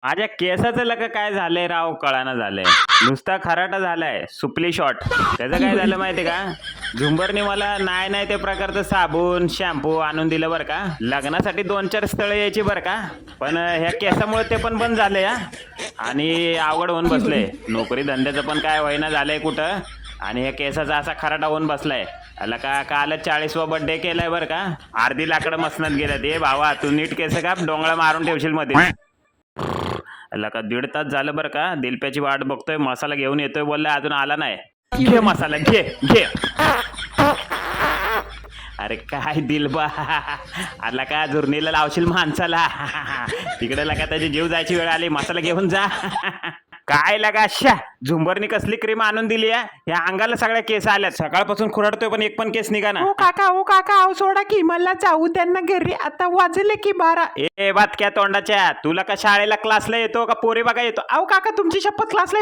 माझ्या केसाचं लका काय झालंय राव कळाना झालंय. नुसता खराटा झालाय सुपली शॉट. त्याचं काय झालं माहितीये का, झुंबरने मला नाही नाही त्या प्रकारचं साबण शॅम्पू आणून दिलं बरं का. लग्नासाठी 2-4 स्थळं यायची बरं का, पण ह्या केसामुळे ते पण बंद झालंय हा. आणि अवघड होऊन बसलंय. नोकरी धंद्याचं पण काय होईना झालंय कुठं, आणि ह्या केसाचा असा खराटा होऊन बसलाय. अला का कालच 40वा बर्थडे केलाय बरं का. अर्धी लाकडं मसनत गेल्या. ते भावा तू नीट केस का डोंगळा मारून ठेवशील मध्ये. अला का 1.5 तास झालं बरं का. दिलप्याची वाट बघतोय, मसाला घेऊन येतोय बोलला, अजून आला नाही. घे मसाला घे घे. अरे काय दिलबा, आला का झुरणीला लावशील माणसाला. तिकडे लगा त्याची जीव जायची वेळ आली, मसाला घेऊन जा. काय लगा शा, झुंबरनी कसली क्रीम आणून दिली आहे, या अंगाला सगळ्या केस आल्यात. सकाळपासून खुरडतोय पण एक पण केस निघा ना. ओ काका अहो सोडा की, मला जाऊ त्यांना घरी, आता वाजले की 12. ए बातक्या तोंडाच्या, तुला का शाळेला क्लासला येतो का पोरी बघा येतो. अहो काका तुमची शपथ क्लासला